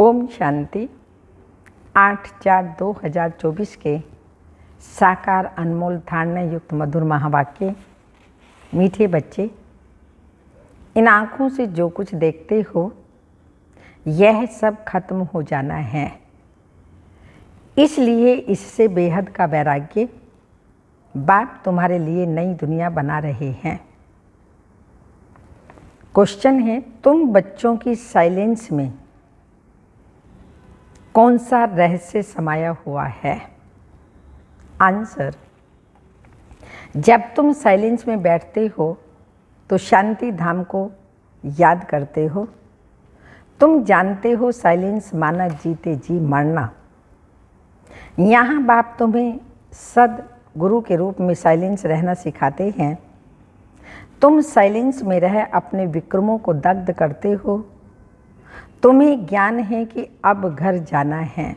ओम शांति। 8/4/2024 के साकार अनमोल धारणा युक्त मधुर महावाक्य। मीठे बच्चे, इन आँखों से जो कुछ देखते हो यह सब खत्म हो जाना है, इसलिए इससे बेहद का वैराग्य बाप तुम्हारे लिए नई दुनिया बना रहे हैं। क्वेश्चन है, तुम बच्चों की साइलेंस में कौन सा रहस्य समाया हुआ है? आंसर, जब तुम साइलेंस में बैठते हो तो शांति धाम को याद करते हो। तुम जानते हो साइलेंस माना जीते जी मरना। यहाँ बाप तुम्हें सद गुरु के रूप में साइलेंस रहना सिखाते हैं। तुम साइलेंस में रह अपने विक्रमों को दग्ध करते हो। तुम्हें ज्ञान है कि अब घर जाना है।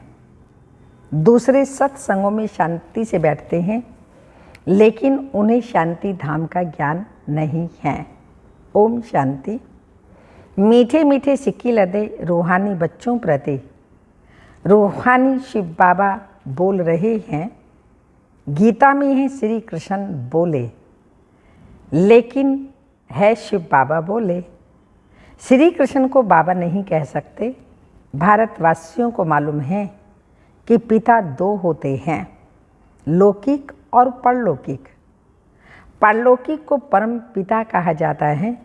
दूसरे सत्संगों में शांति से बैठते हैं, लेकिन उन्हें शांति धाम का ज्ञान नहीं है। ओम शांति। मीठे मीठे सिक्की लदे रूहानी बच्चों प्रति रूहानी शिव बाबा बोल रहे हैं। गीता में है श्री कृष्ण बोले, लेकिन है शिव बाबा बोले। श्री कृष्ण को बाबा नहीं कह सकते। भारतवासियों को मालूम है कि पिता दो होते हैं, लौकिक और परलौकिक। परलौकिक को परम पिता कहा जाता है,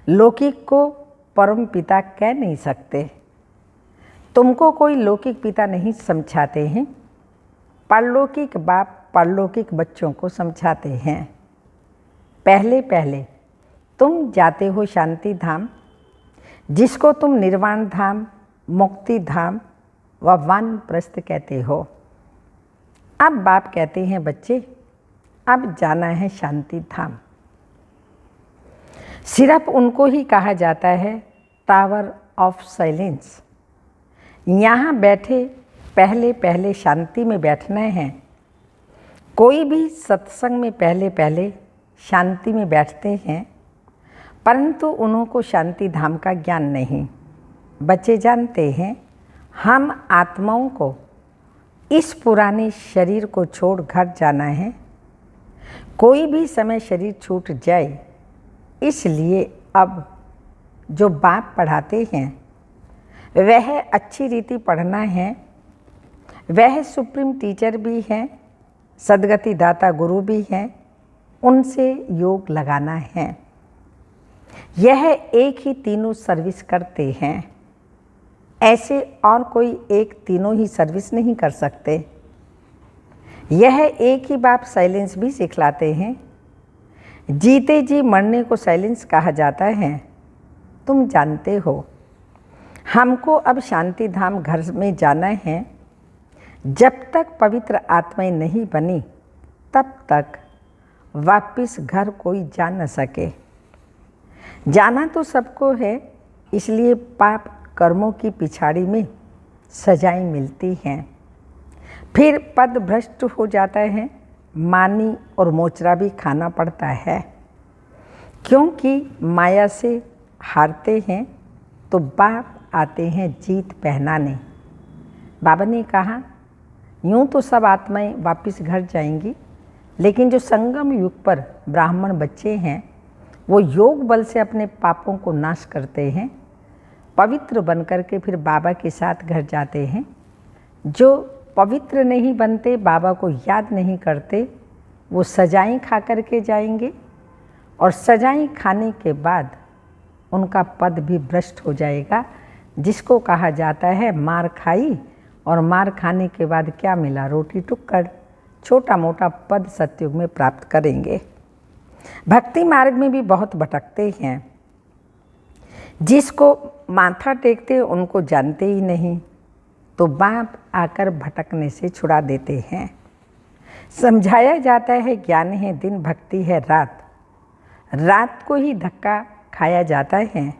लौकिक को परम पिता कह नहीं सकते। तुमको कोई लौकिक पिता नहीं समझाते हैं, परलौकिक बाप परलौकिक बच्चों को समझाते हैं। पहले पहले तुम जाते हो शांति धाम, जिसको तुम निर्वाण धाम, मुक्ति धाम व वानप्रस्थ कहते हो। अब बाप कहते हैं, बच्चे अब जाना है शांति धाम। सिर्फ उनको ही कहा जाता है टावर ऑफ साइलेंस। यहाँ बैठे पहले पहले शांति में बैठना है। कोई भी सत्संग में पहले पहले शांति में बैठते हैं, परंतु उनको शांति धाम का ज्ञान नहीं। बच्चे जानते हैं, हम आत्माओं को इस पुराने शरीर को छोड़ घर जाना है। कोई भी समय शरीर छूट जाए, इसलिए अब जो बाप पढ़ाते हैं वह अच्छी रीति पढ़ना है। वह सुप्रीम टीचर भी हैं, सदगति दाता गुरु भी हैं, उनसे योग लगाना है। यह एक ही तीनों सर्विस करते हैं, ऐसे और कोई एक तीनों ही सर्विस नहीं कर सकते। यह एक ही बाप साइलेंस भी सिखलाते हैं। जीते जी मरने को साइलेंस कहा जाता है। तुम जानते हो, हमको अब शांति धाम घर में जाना है। जब तक पवित्र आत्माएं नहीं बनी, तब तक वापिस घर कोई जा न सके। जाना तो सबको है, इसलिए पाप कर्मों की पिछाड़ी में सजाएं मिलती हैं। फिर पद भ्रष्ट हो जाता है, मानी और मोचरा भी खाना पड़ता है। क्योंकि माया से हारते हैं तो बाप आते हैं जीत पहनाने। बाबा ने कहा, यूँ तो सब आत्माएं वापस घर जाएंगी, लेकिन जो संगम युग पर ब्राह्मण बच्चे हैं, वो योग बल से अपने पापों को नाश करते हैं, पवित्र बनकर के फिर बाबा के साथ घर जाते हैं। जो पवित्र नहीं बनते, बाबा को याद नहीं करते, वो सजाएं खा करके जाएंगे, और सजाएं खाने के बाद उनका पद भी भ्रष्ट हो जाएगा, जिसको कहा जाता है मार खाई, और मार खाने के बाद क्या मिला? रोटी टुक्कड़। छोटा मोटा पद सतयुग में प्राप्त करेंगे। भक्ति मार्ग में भी बहुत भटकते हैं। जिसको माथा टेकते उनको जानते ही नहीं, तो बाप आकर भटकने से छुड़ा देते हैं। समझाया जाता है, ज्ञान है दिन, भक्ति है रात। रात को ही धक्का खाया जाता है।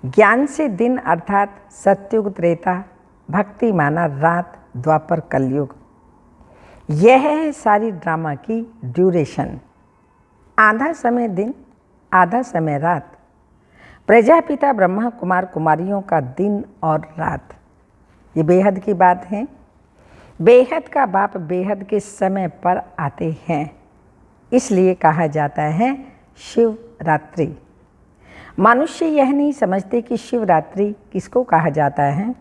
ज्ञान से दिन अर्थात सतयुग त्रेता, भक्ति माना रात द्वापर कलयुग। यह है सारी ड्रामा की ड्यूरेशन। आधा समय दिन, आधा समय रात। प्रजापिता ब्रह्मा कुमार कुमारियों का दिन और रात, ये बेहद की बात है। बेहद का बाप बेहद के समय पर आते हैं, इसलिए कहा जाता है शिवरात्रि। मनुष्य यह नहीं समझते कि शिवरात्रि किसको कहा जाता है।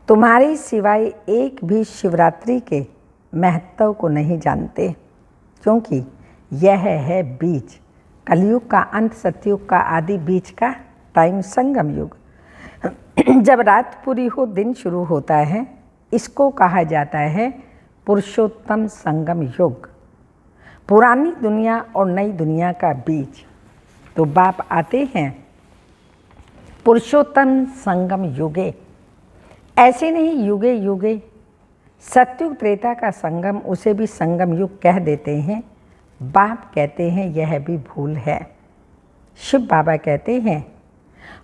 तुम्हारे सिवाय एक भी शिवरात्रि के महत्व को नहीं जानते, क्योंकि यह है बीज, कलयुग का अंत, सतयुग का आदि, बीच का टाइम, संगम युग। जब रात पूरी हो दिन शुरू होता है, इसको कहा जाता है पुरुषोत्तम संगम युग, पुरानी दुनिया और नई दुनिया का बीज। तो बाप आते हैं पुरुषोत्तम संगम युगे, ऐसे नहीं युगे युगे। सतयुग त्रेता का संगम, उसे भी संगम युग कह देते हैं। बाप कहते हैं यह भी भूल है। शिव बाबा कहते हैं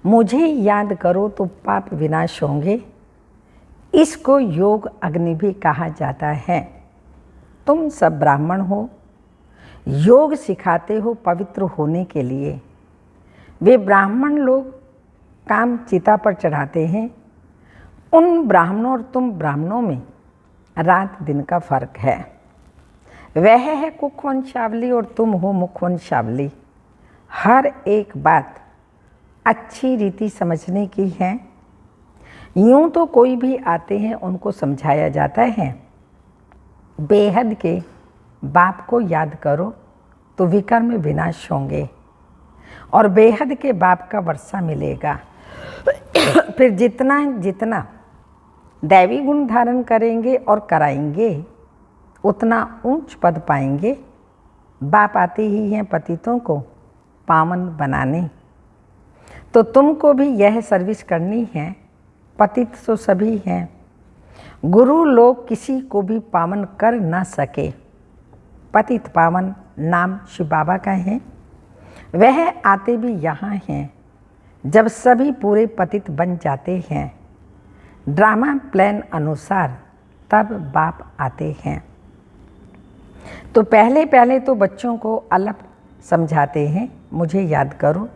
मुझे याद करो तो पाप विनाश होंगे। इसको योग अग्नि भी कहा जाता है। तुम सब ब्राह्मण हो, योग सिखाते हो पवित्र होने के लिए। वे ब्राह्मण लोग काम चिता पर चढ़ाते हैं। उन ब्राह्मणों और तुम ब्राह्मणों में रात दिन का फर्क है। वह है कुख वंशावली और तुम हो मुख वंशावली। हर एक बात अच्छी रीति समझने की है। यूँ तो कोई भी आते हैं उनको समझाया जाता है बेहद के बाप को याद करो तो विकर्म विनाश होंगे और बेहद के बाप का वर्षा मिलेगा। फिर जितना जितना दैवी गुण धारण करेंगे और कराएंगे उतना ऊंच पद पाएंगे। बाप आते ही हैं पतितों को पावन बनाने, तो तुमको भी यह सर्विस करनी है। पतित तो सभी हैं, गुरु लोग किसी को भी पावन कर ना सके। पतित पावन नाम शिव बाबा का है। वह आते भी यहाँ हैं जब सभी पूरे पतित बन जाते हैं। ड्रामा प्लान अनुसार तब बाप आते हैं। तो पहले पहले तो बच्चों को अलग समझाते हैं, मुझे याद करो।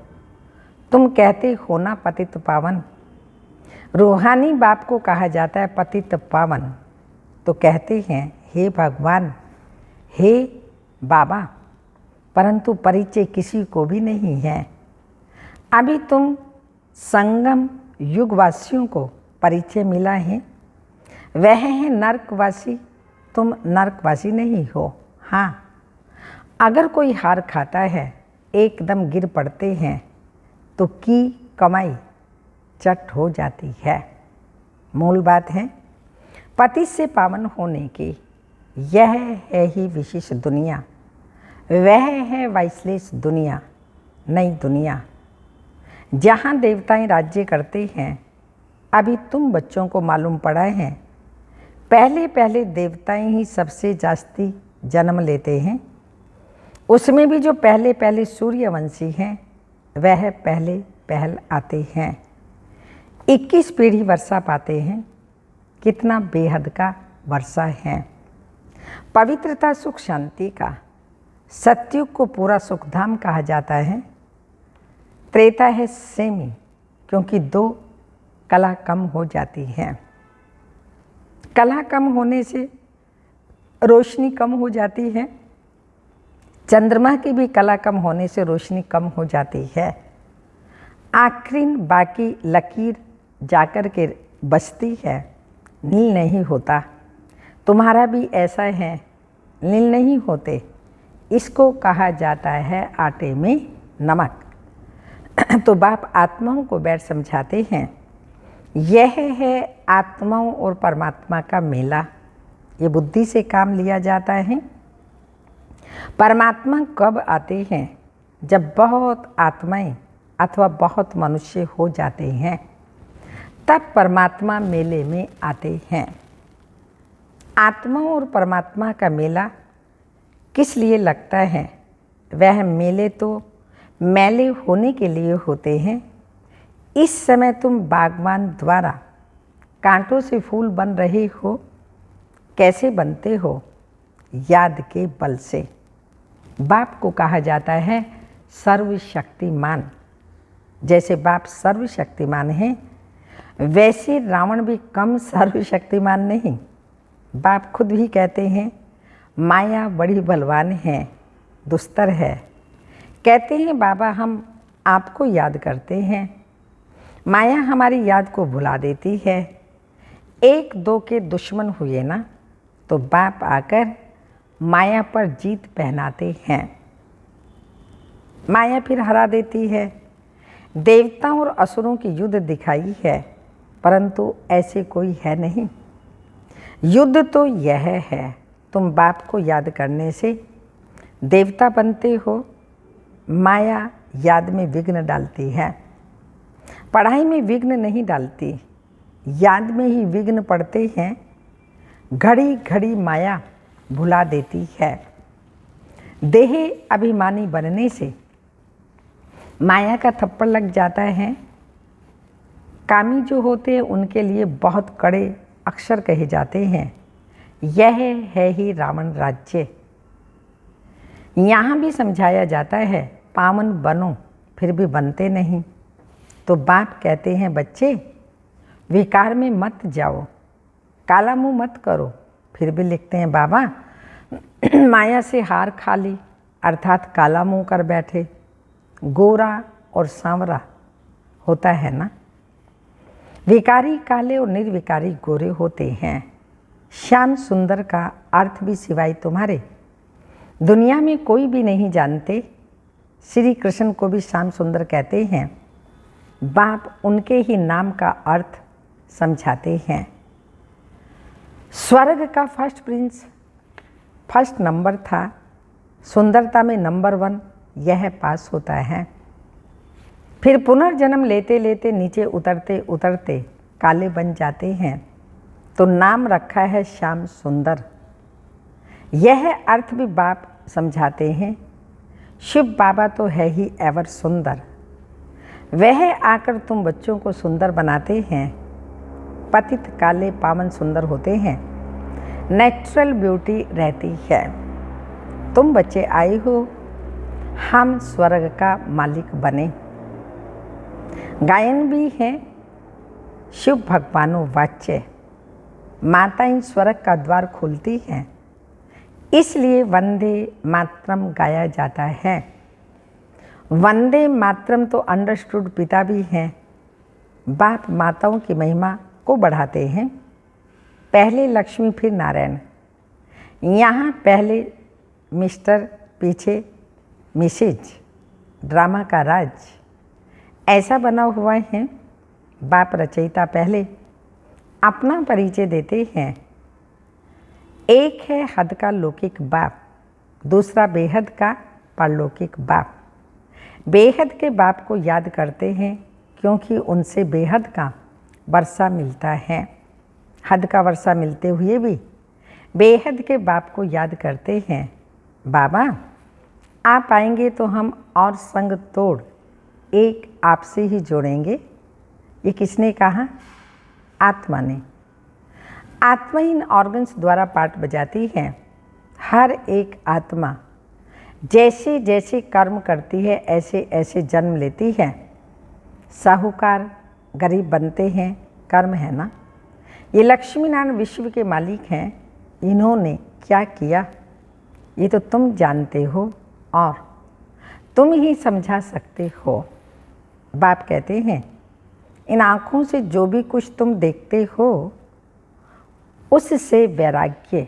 तुम कहते हो ना पतित पावन। रूहानी बाप को कहा जाता है पतित पावन। तो कहते हैं हे भगवान, हे बाबा, परंतु परिचय किसी को भी नहीं है। अभी तुम संगम युगवासियों को परिचय मिला है। वह है नरकवासी, तुम नरकवासी नहीं हो। हाँ, अगर कोई हार खाता है, एकदम गिर पड़ते हैं तो की कमाई चट हो जाती है। मूल बात है पति से पावन होने की। यह है ही विशेष दुनिया, वह है वाइसलेस दुनिया, नई दुनिया जहाँ देवताएं राज्य करते हैं। अभी तुम बच्चों को मालूम पड़ा है पहले पहले देवताएं ही सबसे जास्ती जन्म लेते हैं। उसमें भी जो पहले पहले सूर्यवंशी हैं वह पहले पहल आते हैं। 21 पीढ़ी वर्षा पाते हैं। कितना बेहद का वर्षा है। पवित्रता सुख शांति का। सतयुग को पूरा सुखधाम कहा जाता है। त्रेता है सेमी, क्योंकि 2 कला कम हो जाती है। कला कम होने से रोशनी कम हो जाती है। चंद्रमा की भी कला कम होने से रोशनी कम हो जाती है। आखिरी बाकी लकीर जाकर के बचती है, नील नहीं होता। तुम्हारा भी ऐसा है, नील नहीं होते। इसको कहा जाता है आटे में नमक। तो बाप आत्माओं को बैठ समझाते हैं यह है आत्माओं और परमात्मा का मेला। ये बुद्धि से काम लिया जाता है। परमात्मा कब आते हैं? जब बहुत आत्माएं अथवा बहुत मनुष्य हो जाते हैं, तब परमात्मा मेले में आते हैं। आत्माओं और परमात्मा का मेला किस लिए लगता है? वह मेले तो मैले होने के लिए होते हैं। इस समय तुम बागवान द्वारा कांटों से फूल बन रहे हो। कैसे बनते हो? याद के बल से। बाप को कहा जाता है सर्वशक्तिमान। जैसे बाप सर्वशक्तिमान हैं, वैसे रावण भी कम सर्वशक्तिमान नहीं। बाप खुद भी कहते हैं माया बड़ी बलवान है, दुस्तर है। कहते हैं बाबा हम आपको याद करते हैं, माया हमारी याद को भुला देती है। एक दो के दुश्मन हुए ना तो बाप आकर माया पर जीत पहनाते हैं, माया फिर हरा देती है। देवताओं और असुरों की युद्ध दिखाई है, परंतु ऐसे कोई है नहीं। युद्ध तो यह है, तुम बाप को याद करने से देवता बनते हो। माया याद में विघ्न डालती है, पढ़ाई में विघ्न नहीं डालती, याद में ही विघ्न पड़ते हैं। घड़ी घड़ी माया भुला देती है। देह अभिमानी बनने से माया का थप्पड़ लग जाता है। कामी जो होते हैं उनके लिए बहुत कड़े अक्षर कहे जाते हैं, यह है ही रावण राज्य। यहाँ भी समझाया जाता है पावन बनो, फिर भी बनते नहीं। तो बाप कहते हैं बच्चे विकार में मत जाओ, काला मुंह मत करो। फिर भी लिखते हैं बाबा माया से हार खा ली, अर्थात काला मुंह कर बैठे। गोरा और सांवरा होता है ना, विकारी काले और निर्विकारी गोरे होते हैं। श्याम सुंदर का अर्थ भी सिवाय तुम्हारे दुनिया में कोई भी नहीं जानते। श्री कृष्ण को भी श्याम सुंदर कहते हैं। बाप उनके ही नाम का अर्थ समझाते हैं। स्वर्ग का फर्स्ट प्रिंस फर्स्ट नंबर था, सुंदरता में नंबर 1 यह पास होता है। फिर पुनर्जन्म लेते लेते नीचे उतरते उतरते काले बन जाते हैं, तो नाम रखा है श्याम सुंदर। यह अर्थ भी बाप समझाते हैं। शिव बाबा तो है ही एवर सुंदर, वह आकर तुम बच्चों को सुंदर बनाते हैं। पतित काले पावन सुंदर होते हैं, नेचुरल ब्यूटी रहती है। तुम बच्चे आए हो, हम स्वर्ग का मालिक बने। गायन भी है शिव भगवानो वाच्य, माता इन स्वर्ग का द्वार खोलती हैं, इसलिए वंदे मातरम गाया जाता है। वंदे मातरम तो अंडरस्टूड पिता भी हैं। बाप माताओं की महिमा को बढ़ाते हैं। पहले लक्ष्मी फिर नारायण, यहाँ पहले मिस्टर पीछे मिसेज, ड्रामा का राज ऐसा बना हुआ है। बाप रचयिता पहले अपना परिचय देते हैं। एक है हद का लौकिक बाप, दूसरा बेहद का परलौकिक बाप। बेहद के बाप को याद करते हैं क्योंकि उनसे बेहद का वर्षा मिलता है। हद का वर्षा मिलते हुए भी बेहद के बाप को याद करते हैं। बाबा आप आएंगे तो हम और संग तोड़ एक आपसे ही जोड़ेंगे। ये किसने कहा? आत्मा ने। आत्मा इन ऑर्गन्स द्वारा पार्ट बजाती है। हर एक आत्मा जैसे जैसे कर्म करती है ऐसे ऐसे जन्म लेती है। साहूकार गरीब बनते हैं, कर्म है ना। ये लक्ष्मी नारायण विश्व के मालिक हैं। इन्होंने क्या किया ये तो तुम जानते हो और तुम ही समझा सकते हो। बाप कहते हैं इन आँखों से जो भी कुछ तुम देखते हो उससे वैराग्य,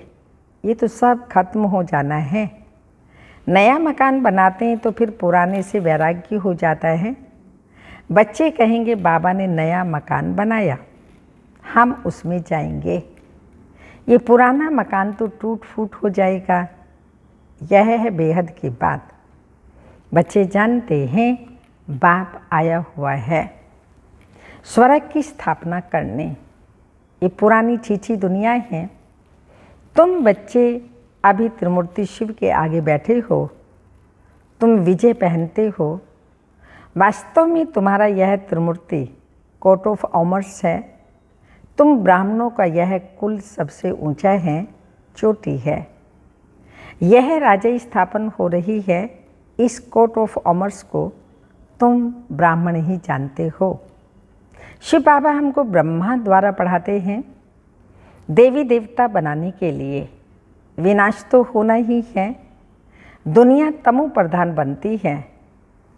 ये तो सब खत्म हो जाना है। नया मकान बनाते हैं तो फिर पुराने से वैराग्य हो जाता है। बच्चे कहेंगे बाबा ने नया मकान बनाया, हम उसमें जाएंगे। ये पुराना मकान तो टूट फूट हो जाएगा। यह है बेहद की बात। बच्चे जानते हैं बाप आया हुआ है स्वर्ग की स्थापना करने। ये पुरानी छीछी दुनिया है। तुम बच्चे अभी त्रिमूर्ति शिव के आगे बैठे हो, तुम विजय पहनते हो। वास्तव में तुम्हारा यह त्रिमूर्ति कोट ऑफ ऑमर्स है। तुम ब्राह्मणों का यह कुल सबसे ऊंचा है, चोटी है। यह राजा स्थापन हो रही है। इस कोट ऑफ ऑमर्स को तुम ब्राह्मण ही जानते हो। शिव बाबा हमको ब्रह्मा द्वारा पढ़ाते हैं देवी देवता बनाने के लिए। विनाश तो होना ही है। दुनिया तमो प्रधान बनती है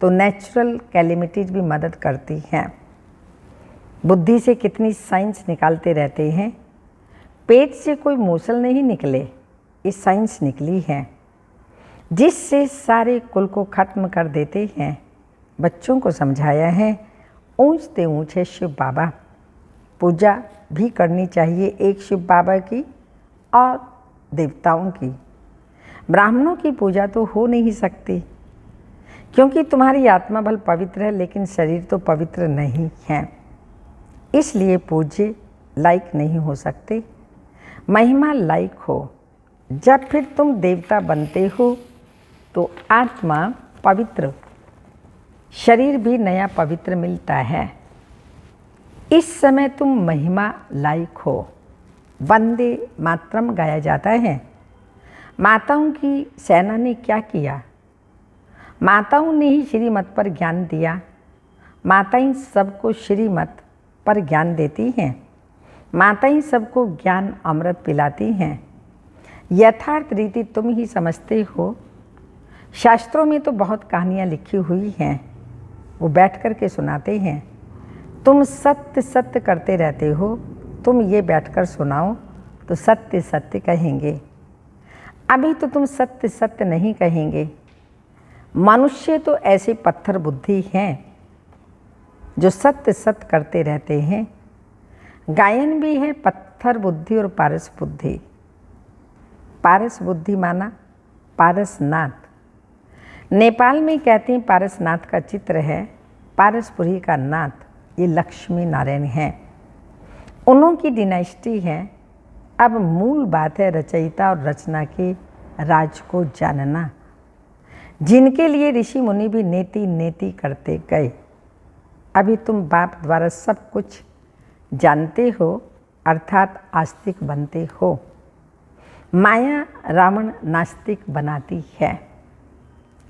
तो नेचुरल कैलेमिटीज भी मदद करती हैं। बुद्धि से कितनी साइंस निकालते रहते हैं, पेट से कोई मूसल नहीं निकले, ये साइंस निकली है जिससे सारे कुल को खत्म कर देते हैं। बच्चों को समझाया है ऊंचते ऊंच है शिव बाबा। पूजा भी करनी चाहिए एक शिव बाबा की और देवताओं की। ब्राह्मणों की पूजा तो हो नहीं सकती क्योंकि तुम्हारी आत्मा बल पवित्र है लेकिन शरीर तो पवित्र नहीं है, इसलिए पूज्य लायक नहीं हो सकते। महिमा लायक हो। जब फिर तुम देवता बनते हो तो आत्मा पवित्र, शरीर भी नया पवित्र मिलता है। इस समय तुम महिमा लायक हो। वंदे मातरम गाया जाता है। माताओं की सेना ने क्या किया? माताओं ने ही श्रीमत पर ज्ञान दिया। माताएं सबको श्रीमत पर ज्ञान देती हैं। माताएं सबको ज्ञान अमृत पिलाती हैं। यथार्थ रीति तुम ही समझते हो। शास्त्रों में तो बहुत कहानियाँ लिखी हुई हैं, वो बैठ कर के सुनाते हैं। तुम सत्य सत्य करते रहते हो, तुम ये बैठकर सुनाओ तो सत्य सत्य कहेंगे। अभी तो तुम सत्य सत्य नहीं कहेंगे। मनुष्य तो ऐसे पत्थर बुद्धि हैं जो सत्य सत्य करते रहते हैं। गायन भी है पत्थर बुद्धि और पारस बुद्धि। पारस बुद्धि माना पारसनाथ। नेपाल में कहते हैं पारसनाथ का चित्र है। पारसपुरी का नाथ ये लक्ष्मी नारायण हैं, उन्हों की डिनाइस्टी है। अब मूल बात है रचयिता और रचना के राज को जानना, जिनके लिए ऋषि मुनि भी नेति नेति करते गए। अभी तुम बाप द्वारा सब कुछ जानते हो अर्थात आस्तिक बनते हो। माया रावण नास्तिक बनाती है।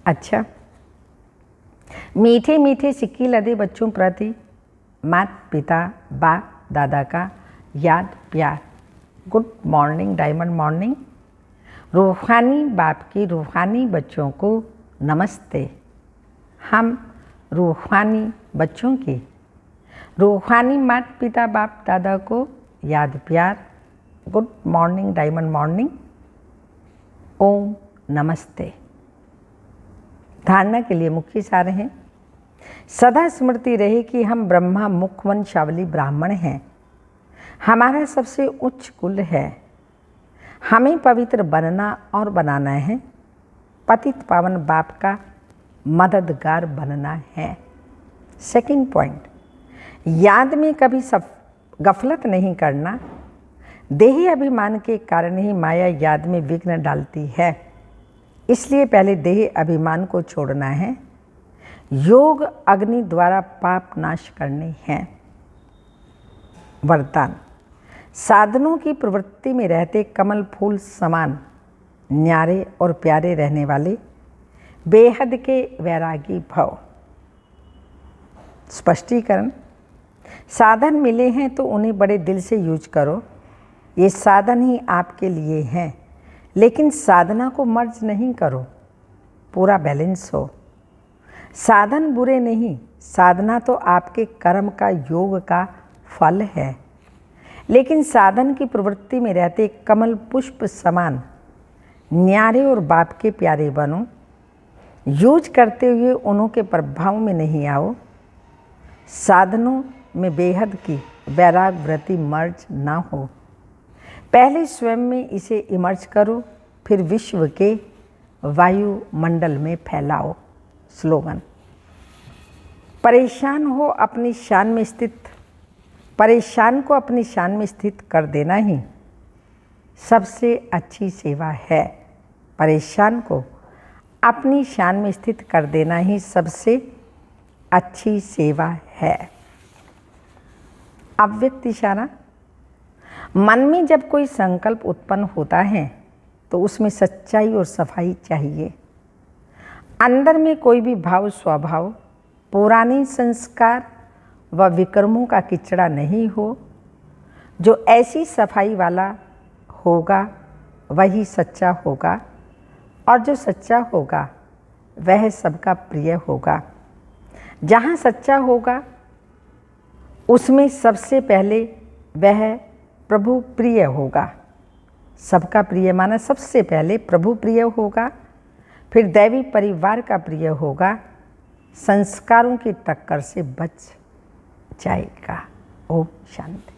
अच्छा, मीठे मीठे सिक्के लदे बच्चों प्रति माता पिता बाप दादा का याद प्यार। Good morning diamond morning. रूहानी बाप की रूहानी बच्चों को नमस्ते। हम रूहानी बच्चों की रूहानी माता पिता बाप दादा को याद प्यार। Good morning diamond morning. ओम नमस्ते। धारणा के लिए मुख्य सार हैं। सदा स्मृति रहे कि हम ब्रह्मा मुखवंशावली ब्राह्मण हैं। हमारा सबसे उच्च कुल है। हमें पवित्र बनना और बनाना है। पतित पावन बाप का मददगार बनना है। सेकंड पॉइंट, याद में कभी सब गफलत नहीं करना। देही अभिमान के कारण ही माया याद में विघ्न डालती है, इसलिए पहले देह अभिमान को छोड़ना है। योग अग्नि द्वारा पाप नाश करने हैं। वरदान, साधनों की प्रवृत्ति में रहते कमल फूल समान न्यारे और प्यारे रहने वाले बेहद के वैरागी भव। स्पष्टीकरण, साधन मिले हैं तो उन्हें बड़े दिल से यूज करो। ये साधन ही आपके लिए हैं, लेकिन साधना को मर्ज नहीं करो, पूरा बैलेंस हो। साधन बुरे नहीं, साधना तो आपके कर्म का योग का फल है, लेकिन साधन की प्रवृत्ति में रहते कमल पुष्प समान न्यारे और बाप के प्यारे बनो। यूज करते हुए उन्हों के प्रभाव में नहीं आओ। साधनों में बेहद की वैराग वृत्ति मर्ज ना हो। पहले स्वयं में इसे इमर्ज करो, फिर विश्व के वायुमंडल में फैलाओ। स्लोगन, परेशान हो अपनी शान में स्थित, परेशान को अपनी शान में स्थित कर देना ही सबसे अच्छी सेवा है। परेशान को अपनी शान में स्थित कर देना ही सबसे अच्छी सेवा है। अव्यक्त इशारा, मन में जब कोई संकल्प उत्पन्न होता है तो उसमें सच्चाई और सफाई चाहिए। अंदर में कोई भी भाव स्वभाव पुरानी संस्कार व विक्रमों का किचड़ा नहीं हो। जो ऐसी सफाई वाला होगा वही सच्चा होगा, और जो सच्चा होगा वह सबका प्रिय होगा। जहाँ सच्चा होगा उसमें सबसे पहले वह प्रभु प्रिय होगा। सबका प्रिय माना सबसे पहले प्रभु प्रिय होगा, फिर दैवी परिवार का प्रिय होगा, संस्कारों की टक्कर से बच जाएगा। ओम शांति।